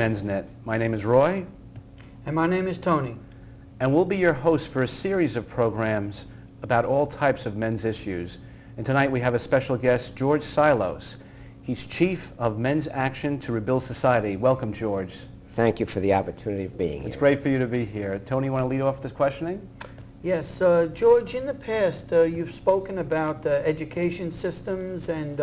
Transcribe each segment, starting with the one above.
MensNet. My name is Roy. And my name is Tony. And we'll be your host for a series of programs about all types of men's issues. And tonight we have a special guest, George Silos. He's Chief of Men's Action to Rebuild Society. Welcome, George. Thank you for the opportunity of being here. It's great for you to be here. Tony, you want to lead off this questioning? Yes, George, in the past you've spoken about education systems and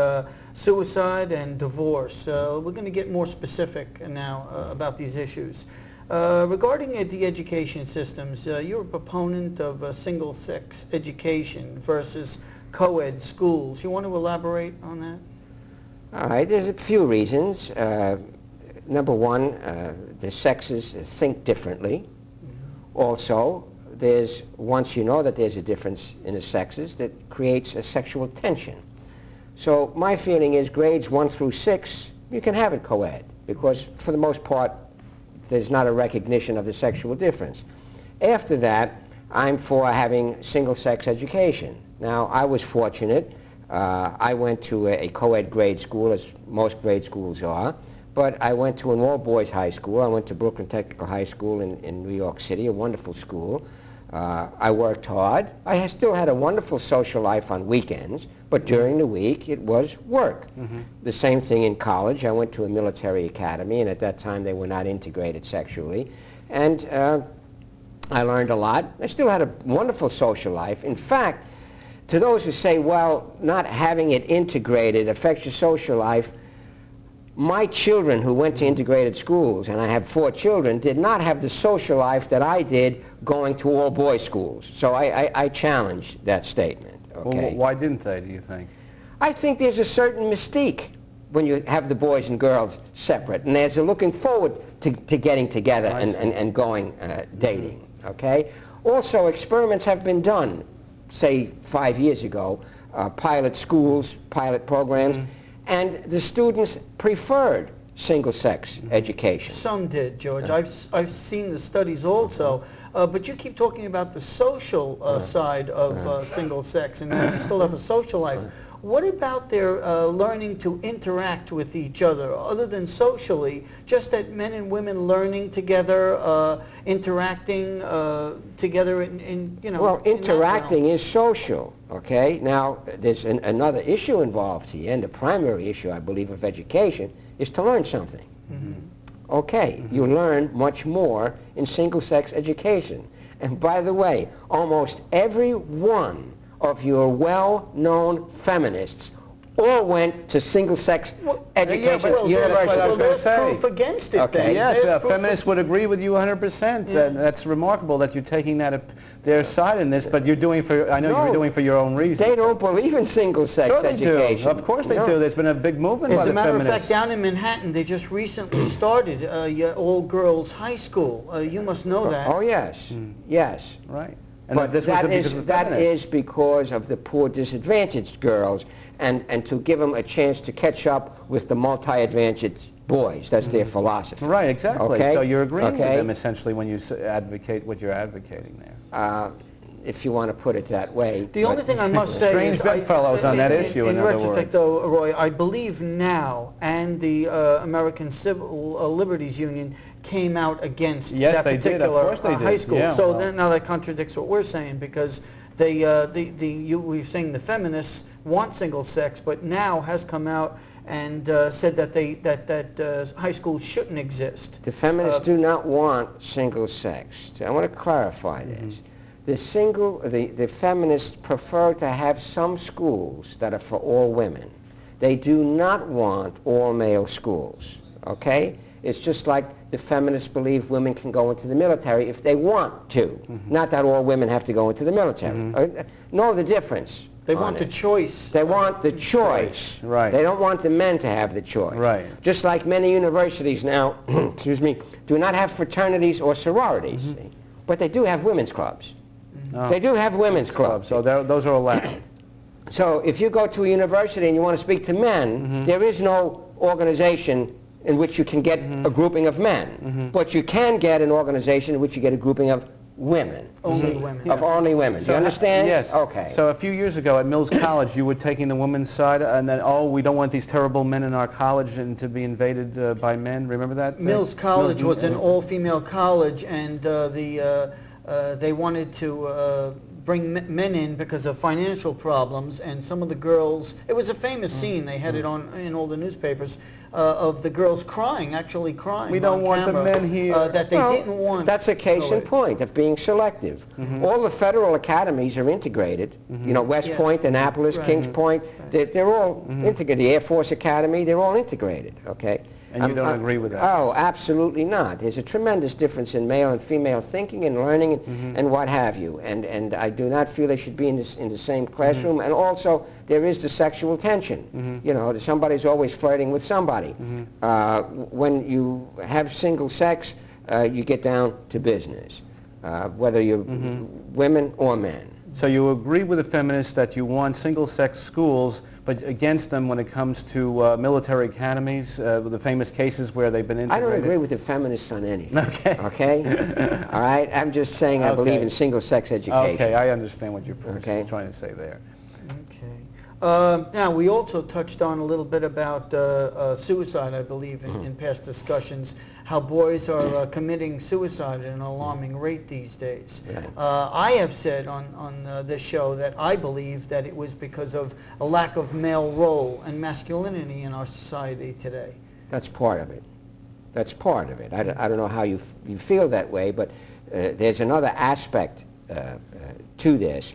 suicide and divorce. We're going to get more specific now about these issues. Regarding the education systems, you're a proponent of single-sex education versus co-ed schools. You want to elaborate on that? All right, there's a few reasons. Number one, the sexes think differently. Also, once you know that there's a difference in the sexes, that creates a sexual tension. So my feeling is grades 1 through 6, you can have it co-ed, because for the most part, there's not a recognition of the sexual difference. After that, I'm for having single-sex education. Now, I was fortunate. I went to a co-ed grade school, as most grade schools are, but I went to an all-boys high school. I went to Brooklyn Technical High School in New York City, a wonderful school. I worked hard. I still had a wonderful social life on weekends, but during the week it was work. The same thing in college. I went to a military academy, and at that time they were not integrated sexually. And I learned a lot. I still had a wonderful social life. In fact, to those who say, well, not having it integrated affects your social life, my children who went to integrated schools, and I have 4 children, did not have the social life that I did going to all-boys schools. So I challenge that statement. Okay? Well, why didn't they, do you think? I think there's a certain mystique when you have the boys and girls separate, and there's a looking forward to getting together and going dating. Okay? Also, experiments have been done, say 5 years ago, pilot schools, pilot programs, and the students preferred single-sex education. Some did, George. I've seen the studies also, but you keep talking about the social side of single-sex, and you still have a social life. What about their learning to interact with each other than socially, just that men and women learning together, interacting together in you know? Well, interacting is social, okay? Now, there's another issue involved here, and the primary issue, I believe, of education is to learn something. Okay, you learn much more in single-sex education. And by the way, almost every one of your well-known feminists all went to single-sex education universities. There's proof against it. Okay. Yes, feminists would agree with you 100%. That's remarkable that you're taking their side in this, but you're doing you're doing for your own reasons. They don't believe in single-sex education. Do. Of course they do. There's been a big movement by the feminists. As a matter of fact, down in Manhattan, they just recently started all-girls high school. You must know that. Oh, yes. Yes. Right. And but that is because of the poor disadvantaged girls, and to give them a chance to catch up with the multi-advantaged boys. That's their philosophy. Right, exactly. Okay? So you're agreeing with them essentially when you advocate what you're advocating there. If you want to put it that way. The only thing I must say strange is... bedfellows on that issue, in other retrospect, words. though, Roy, I believe now, and the American Civil Liberties Union came out against that particular high school. Yeah, so now that contradicts what we're saying, because we're saying the feminists want single sex, but now has come out and said that high schools shouldn't exist. The feminists do not want single sex. I want to clarify this. The feminists prefer to have some schools that are for all women. They do not want all male schools. Okay? It's just like the feminists believe women can go into the military if they want to. Not that all women have to go into the military. Know the difference. They want the choice. They want the choice. Right. They don't want the men to have the choice. Right. Just like many universities now, excuse me, do not have fraternities or sororities. But they do have women's clubs. They do have women's clubs. So those are allowed. So if you go to a university and you want to speak to men, there is no organization in which you can get a grouping of men. But you can get an organization in which you get a grouping of women. Only women. Of only women. Do you understand? Yes. Okay. So a few years ago at Mills College, you were taking the women's side, and then, oh, we don't want these terrible men in our college and to be invaded by men. Remember that? Mills College was an all-female college, and they wanted to bring men in because of financial problems, and some of the girls, it was a famous scene, they had it on in all the newspapers, of the girls crying, actually crying. We don't want the men here. That they didn't want. That's a case in point of being selective. All the federal academies are integrated. You know, West Point, Annapolis, Kings Point, they're all integrated. The Air Force Academy, they're all integrated, okay? And you don't agree with that? Oh, absolutely not. There's a tremendous difference in male and female thinking and learning and what have you. And I do not feel they should be in the same classroom. And also, there is the sexual tension. You know, somebody's always flirting with somebody. When you have single sex, you get down to business, whether you're women or men. So you agree with the feminists that you want single-sex schools, but against them when it comes to military academies, with the famous cases where they've been integrated? I don't agree with the feminists on anything. Okay. Okay? All right? I'm just saying I believe in single-sex education. Okay, I understand what you're trying to say there. Okay. Now, we also touched on a little bit about suicide, I believe, in past discussions, how boys are committing suicide at an alarming rate these days. I have said on this show that I believe that it was because of a lack of male role and masculinity in our society today. That's part of it. That's part of it. I don't know how you feel that way, but there's another aspect to this.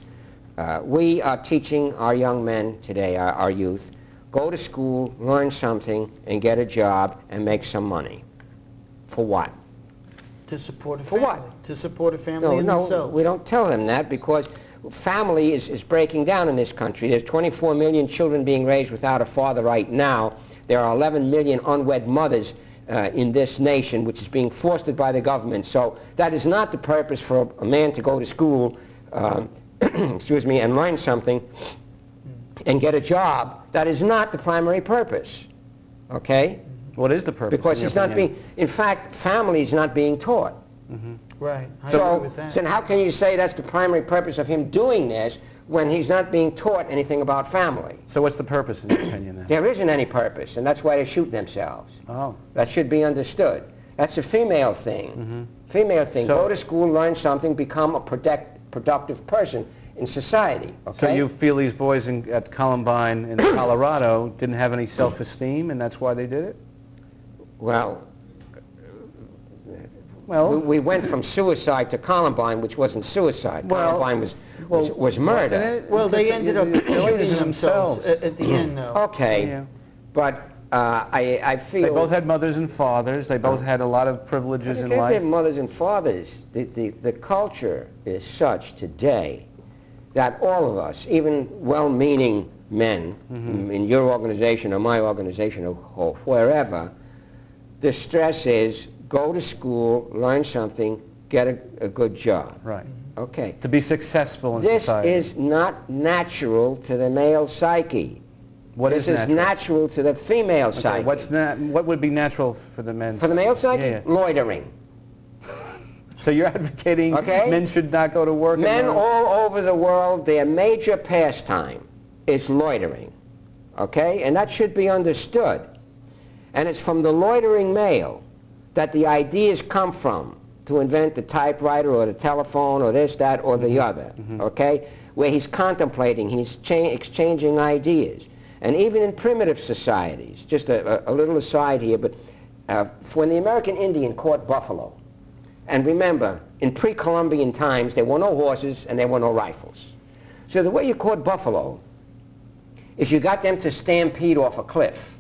We are teaching our young men today, our youth, go to school, learn something, and get a job and make some money. For what? To support a family. For what? To support a family and themselves. No, we don't tell them that because family is breaking down in this country. There's 24 million children being raised without a father right now. There are 11 million unwed mothers in this nation, which is being fostered by the government. So that is not the purpose for a man to go to school excuse me, and learn something and get a job. That is not the primary purpose, okay? What is the purpose? Because he's not being, in fact, family is not being taught. Right, I So, agree with that. so how can you say that's the primary purpose of him doing this when he's not being taught anything about family? So what's the purpose in your opinion then? There isn't any purpose, and that's why they shoot themselves. Oh. That should be understood. That's a female thing. Female thing. So, go to school, learn something, become a productive person in society. Okay? So you feel these boys at Columbine in Colorado didn't have any self-esteem, and that's why they did it? Well, we went from suicide to Columbine, which wasn't suicide. Columbine was murder. Well, they ended up shooting themselves at the end, though. Okay, Yeah. but I feel... They both had mothers and fathers. They both had a lot of privileges in They life. have mothers and fathers. The culture is such today that all of us, even well-meaning men in your organization or my organization or wherever, the stress is go to school, learn something, get a good job. Right. Okay. To be successful in This society. is not natural to the male psyche. This is natural to the female psyche. What would be natural for the men? For the male psyche? Yeah. Loitering. So you're advocating men should not go to work? Men all over the world, their major pastime is loitering. Okay? And that should be understood. And it's from the loitering male that the ideas come from to invent the typewriter or the telephone or this, that, or the other. Okay? Where he's contemplating, he's exchanging ideas. And even in primitive societies, just a little aside here, but when the American Indian caught buffalo, and remember, in pre-Columbian times, there were no horses and there were no rifles. So the way you caught buffalo is you got them to stampede off a cliff.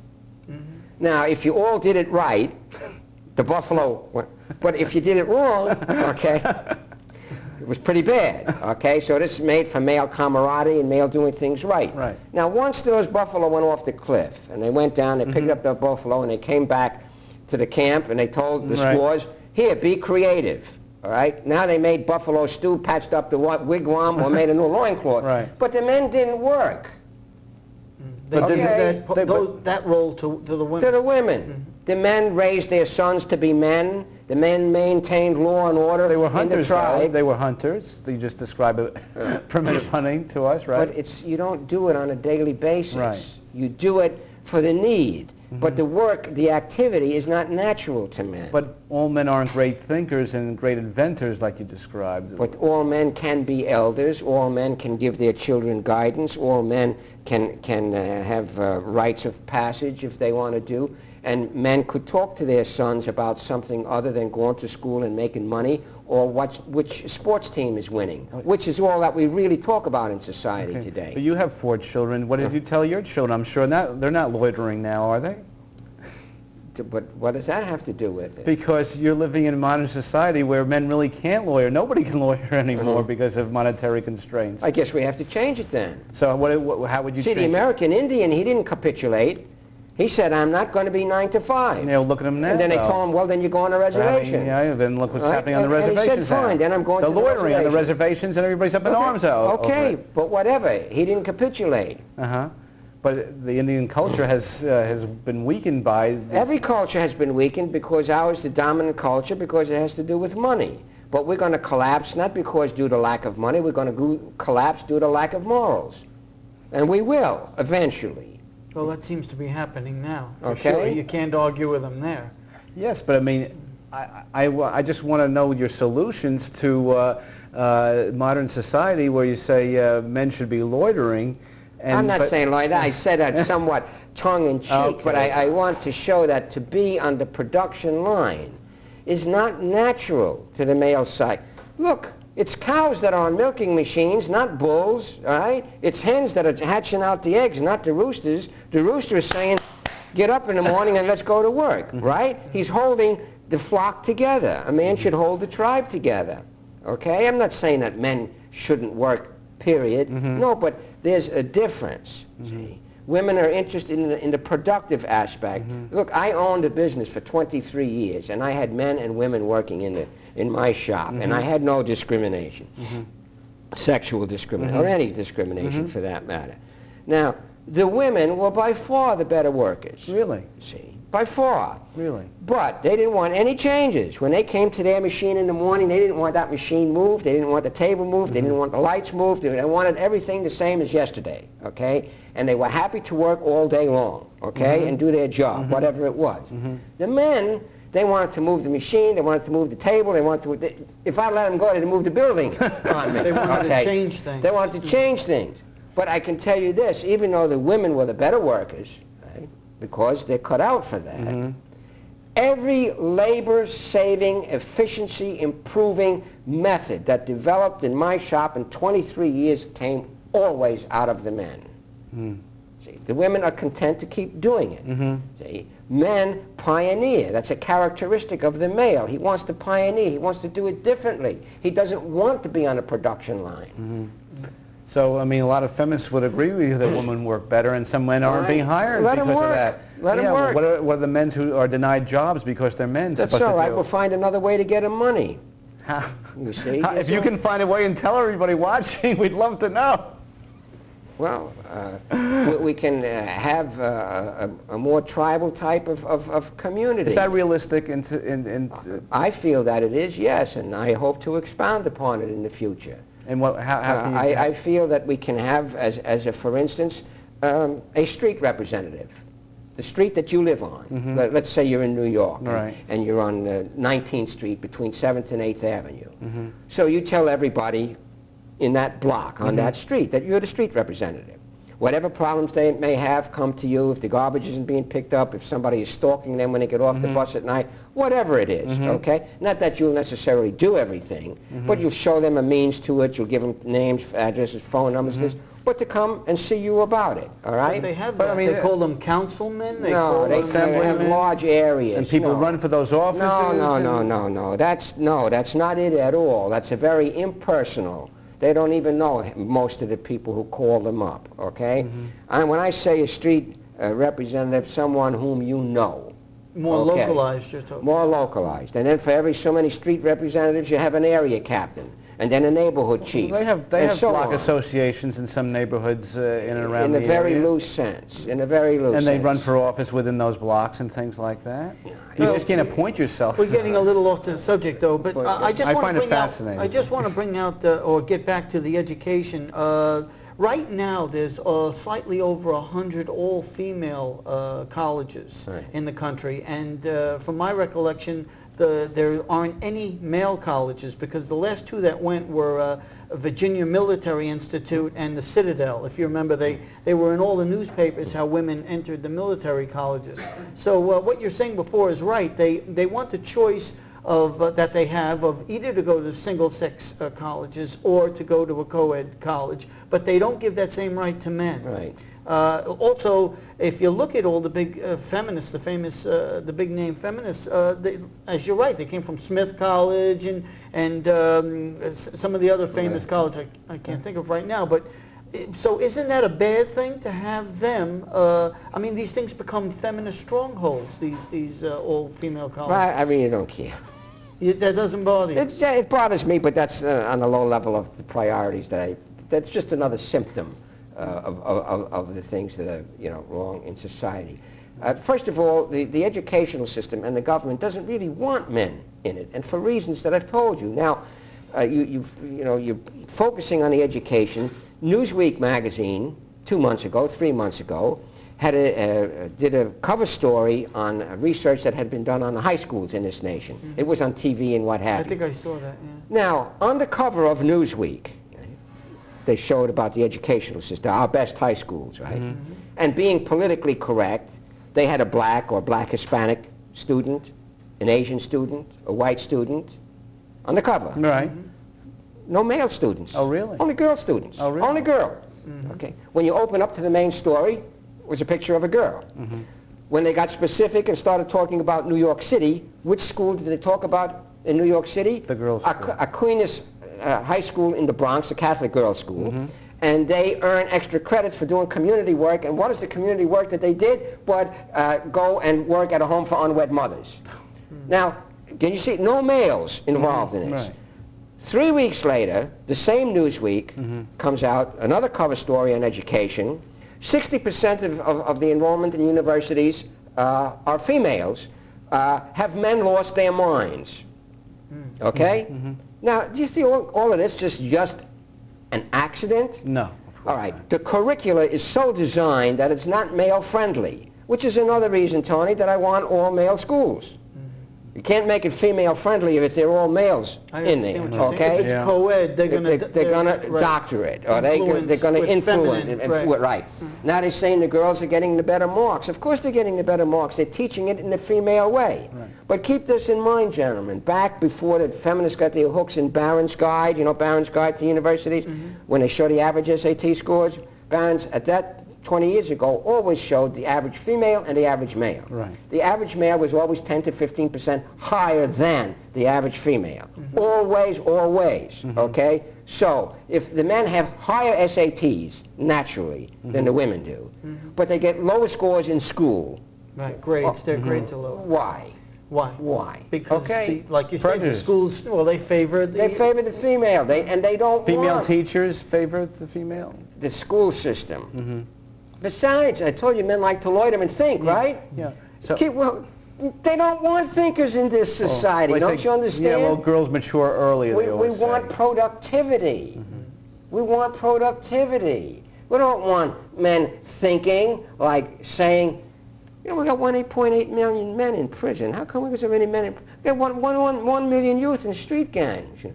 Now, if you all did it right, the buffalo, but if you did it wrong, okay, it was pretty bad, okay? So this is made for male camaraderie and male doing things right. Right. Now, once those buffalo went off the cliff, and they went down, they picked up their buffalo, and they came back to the camp, and they told the squaws, here, be creative, all right? Now they made buffalo stew, patched up the wigwam, or made a new loincloth. Right. But the men didn't work. They did that role to the women. To the women. The men raised their sons to be men. The men maintained law and order They were in the hunters, though. tribe. They were hunters. You just described primitive hunting to us, right? But you don't do it on a daily basis. Right. You do it for the need. But the work, the activity is not natural to men. But all men aren't great thinkers and great inventors like you described. But all men can be elders. All men can give their children guidance. All men can have rites of passage if they want to do. And men could talk to their sons about something other than going to school and making money, or which sports team is winning, which is all that we really talk about in society today. But you have 4 children. What did you tell your children? I'm sure they're not loitering now, are they? But what does that have to do with it? Because you're living in a modern society where men really can't lawyer. Nobody can lawyer anymore because of monetary constraints. I guess we have to change it then. So how would you See, change the it? American Indian, he didn't capitulate. He said, I'm not going to be 9 to 5. You know, look at him now. And then they though. told him, well, then you go on a reservation. Yeah, then look what's Right? happening on the And reservations he said, fine, now. then I'm going the to the loitering on the reservation. reservations, and everybody's up in arms out. Okay, but whatever. He didn't capitulate. But the Indian culture has been weakened by this. Every culture has been weakened because ours is the dominant culture because it has to do with money. But we're going to collapse not because due to lack of money. We're going to collapse due to lack of morals. And we will, eventually. Well, that seems to be happening now. For Okay. sure. You can't argue with them there. Yes, but I mean, I just want to know your solutions to modern society where you say men should be loitering. I'm not saying like that. I said that somewhat tongue-in-cheek, but I want to show that to be on the production line is not natural to the male side. Look, it's cows that are on milking machines, not bulls, all right? It's hens that are hatching out the eggs, not the roosters. The rooster is saying, get up in the morning and let's go to work, right? He's holding the flock together. A man should hold the tribe together, okay? I'm not saying that men shouldn't work, period. No, but there's a difference, see? Women are interested in the productive aspect. Look, I owned a business for 23 years, and I had men and women working in my shop, and I had no discrimination, sexual discrimination, or any discrimination for that matter. Now, the women were by far the better workers. Really? See, by far. Really? But they didn't want any changes. When they came to their machine in the morning, they didn't want that machine moved, they didn't want the table moved, they didn't want the lights moved, they wanted everything the same as yesterday, okay? And they were happy to work all day long, okay, and do their job, whatever it was. The men, they wanted to move the machine, they wanted to move the table, they wanted to, if I let them go, they'd move the building on me. They wanted to change things. They wanted to change things. But I can tell you this, even though the women were the better workers, right, because they're cut out for that, every labor-saving, efficiency-improving method that developed in my shop in 23 years came always out of the men. See, the women are content to keep doing it. See, men pioneer. That's a characteristic of the male. He wants to pioneer. He wants to do it differently. He doesn't want to be on a production line. So, I mean, a lot of feminists would agree with you that women work better, and some men aren't being hired Let 'em because of work. that. Let 'em work. What are the men who are denied jobs because they're men That's supposed all to right. do? We'll find another way to get them money. How? You see? If you can find a way and tell everybody watching, we'd love to know. Well, we can have a more tribal type of community. Is that realistic? I feel that it is, yes, and I hope to expound upon it in the future. And how can you? I feel that we can have, as a for instance, a street representative. The street that you live on. Let's say you're in New York, Right. and you're on 19th Street between 7th and 8th Avenue. So you tell everybody in that block, on that street, that you're the street representative. Whatever problems they may have come to you, if the garbage isn't being picked up, if somebody is stalking them when they get off the bus at night, whatever it is, okay? Not that you'll necessarily do everything, but you'll show them a means to it, you'll give them names, addresses, phone numbers, this, but to come and see you about it, all right? But they have But, that. I mean, they call them councilmen. They No, call they them have large areas. And people No. run for those offices? No. That's not it at all. That's a very impersonal. They don't even know most of the people who call them up, okay? And when I say a street representative, someone whom you know. more localized. You're talking. More localized. And then for every so many street representatives, you have an area captain. and then a neighborhood chief. They have so block on. associations in some neighborhoods in and around in a the very area. loose sense. In a very loose And sense. they run for office within those blocks and things like that. You just can't appoint yourself. We're getting a little off the subject, though, but I just I want find to it bring out. fascinating. I just want to bring out or get back to the education. Right now, there's slightly over 100 all-female colleges in the country, and from my recollection, there aren't any male colleges, because the last two that went were Virginia Military Institute and the Citadel. If you remember, they were in all the newspapers how women entered the military colleges. So what you're saying before is right. They want the choice of that they have of either to go to single-sex colleges or to go to a co-ed college, but they don't give that same right to men. Right. Also, if you look at all the big feminists, the famous, the big-name feminists, as you're right, they came from Smith College and some of the other famous colleges I can't think of right now. But so isn't that a bad thing to have them? I mean, these things become feminist strongholds. These all-female colleges. Well, I really don't care. That doesn't bother you. It bothers me, but that's on the low level of the priorities that's just another symptom of the things that are wrong in society. First of all, the educational system and the government doesn't really want men in it, and for reasons that I've told you. Now, you're focusing on the education. Newsweek magazine 2 months ago, 3 months ago, did a cover story on research that had been done on the high schools in this nation. Mm-hmm. It was on TV and what have you. I think I saw that, yeah. Now, on the cover of Newsweek, they showed about the educational system, our best high schools, right? Mm-hmm. And being politically correct, they had a black or black Hispanic student, an Asian student, a white student on the cover. Right. Mm-hmm. No male students. Oh, really? Only girl students. Oh, really? Only girl. Mm-hmm. Okay. When you open up to the main story, it was a picture of a girl. Mm-hmm. When they got specific and started talking about New York City, which school did they talk about in New York City? The girls' school. Aquinas High School in the Bronx, a Catholic girls' school. Mm-hmm. And they earn extra credits for doing community work. And what is the community work that they did but go and work at a home for unwed mothers? Mm-hmm. Now, can you see? No males involved in this. Right. 3 weeks later, the same Newsweek comes out, another cover story on education. 60% of the enrollment in universities are females. Have men lost their minds? Okay? Now, do you see all of this just an accident? No. All right. The curricula is so designed that it's not male-friendly, which is another reason, Tony, that I want all-male schools. You can't make it female-friendly if they're all males in there, okay? If it's co-ed, they're going to doctor it, or they're going to influence. Right. Now they're saying the girls are getting the better marks. Of course they're getting the better marks. They're teaching it in a female way. Right. But keep this in mind, gentlemen. Back before the feminists got their hooks in Barron's Guide, Barron's Guide to universities, when they show the average SAT scores, Barron's at that 20 years ago always showed the average female and the average male. Right. The average male was always 10 to 15% higher than the average female. Always, okay? So if the men have higher SATs naturally than the women do, but they get lower scores in school. Right, grades, their grades are lower. Why? Why? Because, okay. Like you said, the schools, well, they favor the... They favor the female, and they don't Female want teachers favor the female? the school system. Besides, I told you men like to loiter and think, right? Yeah. So, they don't want thinkers in this society, don't you understand? Yeah, well, girls mature earlier, they we always want say. productivity. We want productivity. We don't want men thinking, like saying, we got 1.8 million men in prison. How come we got so many men in prison? We got 1 million youth in street gangs.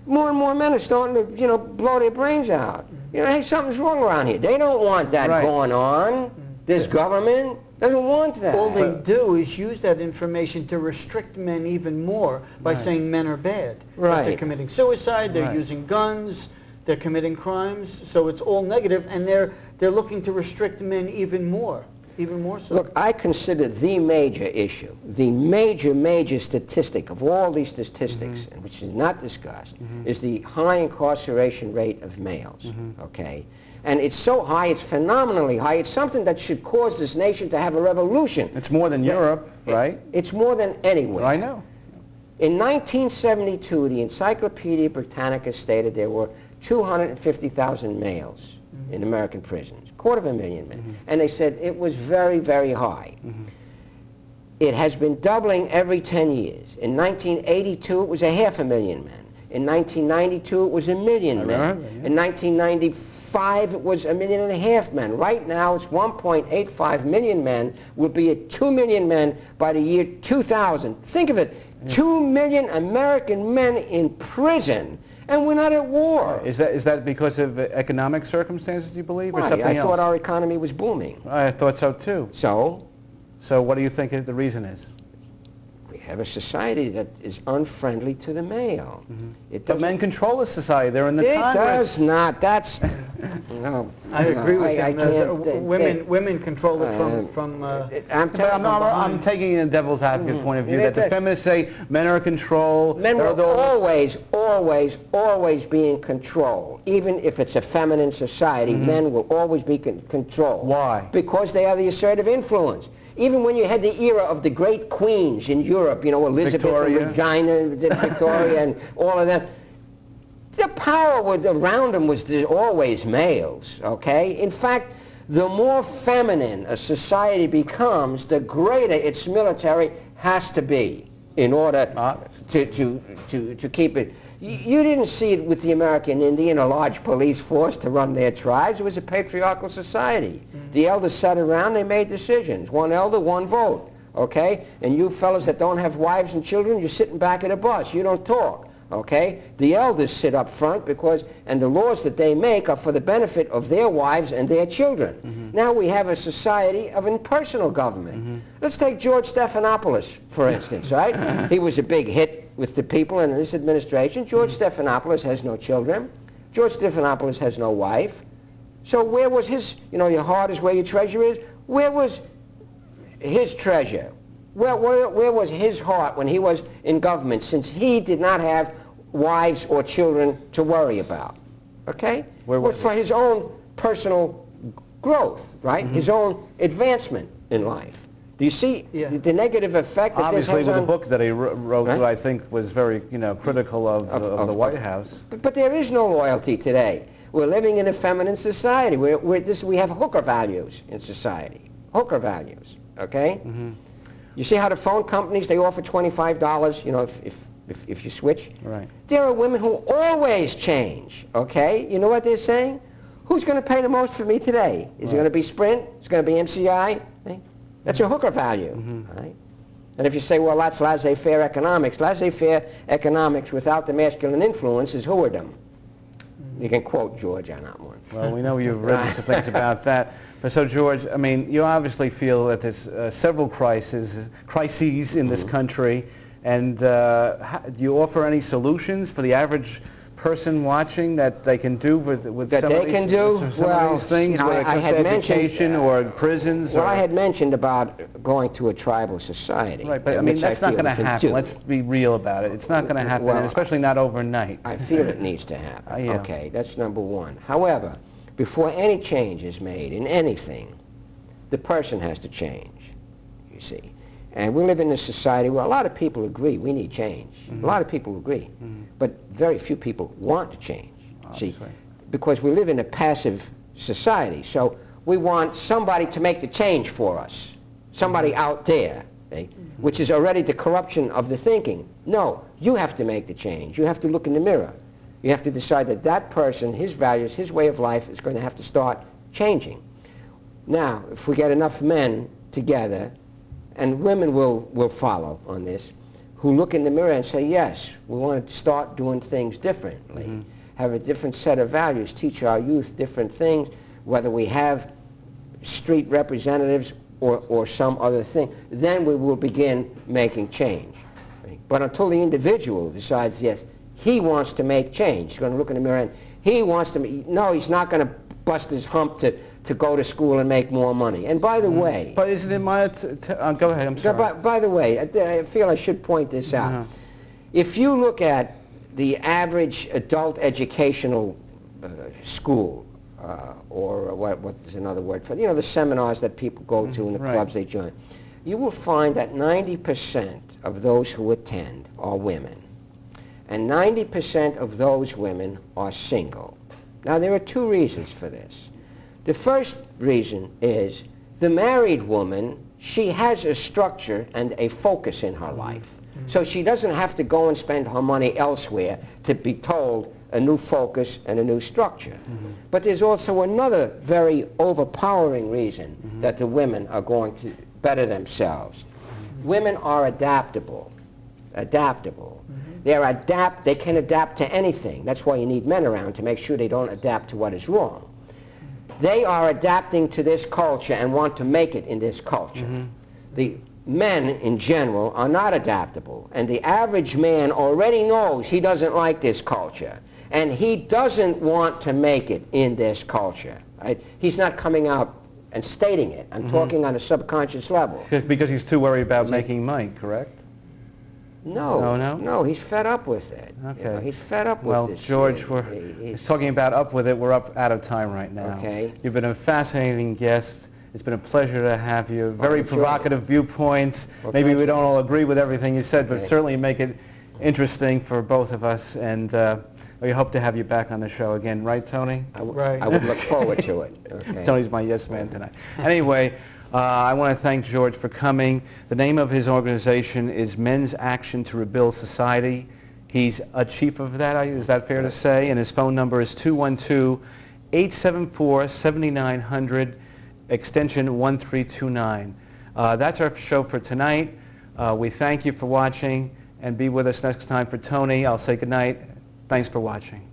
More and more men are starting to, blow their brains out. Hey, something's wrong around here. They don't want that going on. This government doesn't want that. All they do is use that information to restrict men even more by saying men are bad. That they're committing suicide, they're using guns, they're committing crimes. So it's all negative, and they're looking to restrict men even more. Even more so. Look, I consider the major issue, the major statistic of all these statistics, which is not discussed, is the high incarceration rate of males, okay? And it's so high, it's phenomenally high. It's something that should cause this nation to have a revolution. It's more than Europe, right? It's more than anywhere. I know. In 1972, the Encyclopedia Britannica stated there were 250,000 males in American prisons, 250,000 men. And they said it was very, very high. It has been doubling every 10 years. In 1982, it was 500,000 men. In 1992, it was 1 million men. In 1995, it was 1.5 million men. Right now, it's 1.85 million men. Will be at 2 million men by the year 2000. Think of it, 2 million American men in prison, and we're not at war. Is that because of economic circumstances, you believe, or Right. something else? I thought our economy was booming. I thought so too. So what do you think the reason is? we have a society that is unfriendly to the male. But men control the society. They're in the It Congress. does not. That's no. I agree with I him. can't. Women control it from I'm But telling I'm taking a devil's advocate point of view that the feminists say men are in control. Men they're will always be in control. Even if it's a feminine society, men will always be in control. Why? Because they are the assertive influence. Even when you had the era of the great queens in Europe, you know, Elizabeth Victoria. and Regina, Victoria, and all of them, the power around them was always males, okay? In fact, the more feminine a society becomes, the greater its military has to be in order to keep it. You didn't see it with the American Indian, a large police force to run their tribes. It was a patriarchal society. The elders sat around, they made decisions. One elder, one vote, okay? And you fellas that don't have wives and children, you're sitting back at a bus. You don't talk, okay? The elders sit up front and the laws that they make are for the benefit of their wives and their children. Now we have a society of impersonal government. Let's take George Stephanopoulos, for instance, right? He was a big hit with the people in this administration. George Stephanopoulos has no children. George Stephanopoulos has no wife. So where was his, you know, your heart is where your treasure is? Where was his treasure? Where was his heart when he was in government, since he did not have wives or children to worry about? Okay? Where was for his own personal growth, right? His own advancement in life. Do you see the negative effect that Obviously, this has with on... the book that he wrote, Right? I think was very, critical of the White House. But there is no loyalty today. We're living in a feminine society. We have hooker values in society. Hooker values, okay? You see how the phone companies, they offer $25, you know, if you switch? Right. There are women who always change, okay? You know what they're saying? Who's going to pay the most for me today? Is it going to be Sprint? Is it going to be MCI? That's a hooker value, right? And if you say, well, that's laissez-faire economics without the masculine influence is whoredom. You can quote George on that one. Well, we know you've written some things about that. But so, George, I mean, you obviously feel that there's several crises in this country, and do you offer any solutions for the average person watching that they can do with some of these things, whether it comes to education or prisons? Well, I had mentioned about going to a tribal society. Right, but I mean, that's not going to happen. Let's be real about it. It's not going to happen, and especially not overnight. I feel it needs to happen. Yeah. Okay, that's number one. However, before any change is made in anything, the person has to change, you see. And we live in a society where a lot of people agree we need change. A lot of people agree. But very few people want to change. Obviously. See, because we live in a passive society. So we want somebody to make the change for us. Somebody out there, which is already the corruption of the thinking. No, you have to make the change. You have to look in the mirror. You have to decide that that person, his values, his way of life is going to have to start changing. Now, if we get enough men together, and women will follow on this, who look in the mirror and say, yes, we want to start doing things differently, have a different set of values, teach our youth different things, whether we have street representatives or some other thing, then we will begin making change. But until the individual decides, yes, he wants to make change, he's going to look in the mirror and he wants to, no, he's not going to bust his hump to go to school and make more money. And by the way... But isn't it my... go ahead, I'm sorry. By the way, I feel I should point this out. If you look at the average adult educational school, or what is another word for, you know, the seminars that people go to and the clubs they join, you will find that 90% of those who attend are women. And 90% of those women are single. Now, there are two reasons for this. The first reason is the married woman, she has a structure and a focus in her life. So she doesn't have to go and spend her money elsewhere to be told a new focus and a new structure. But there's also another very overpowering reason that the women are going to better themselves. Women are adaptable. They can adapt to anything. That's why you need men around, to make sure they don't adapt to what is wrong. They are adapting to this culture and want to make it in this culture. The men in general are not adaptable, and the average man already knows he doesn't like this culture, and he doesn't want to make it in this culture. Right? He's not coming out and stating it. I'm talking on a subconscious level. Because he's too worried about making money, correct? No, he's fed up with it. Okay. You know, he's fed up with Well, this. George, he's talking about up with it. We're up out of time right now. Okay. You've been a fascinating guest. It's been a pleasure to have you. Very provocative viewpoints. Well, maybe we don't all agree with everything you said, but certainly make it interesting for both of us. And we hope to have you back on the show again. Right, Tony? I would look forward to it. Okay. Tony's my yes man tonight. Anyway, I want to thank George for coming. The name of his organization is Men's Action to Rebuild Society. He's a chief of that, is that fair to say? And his phone number is 212-874-7900, extension 1329. That's our show for tonight. We thank you for watching, and be with us next time. For Tony, I'll say good night. Thanks for watching.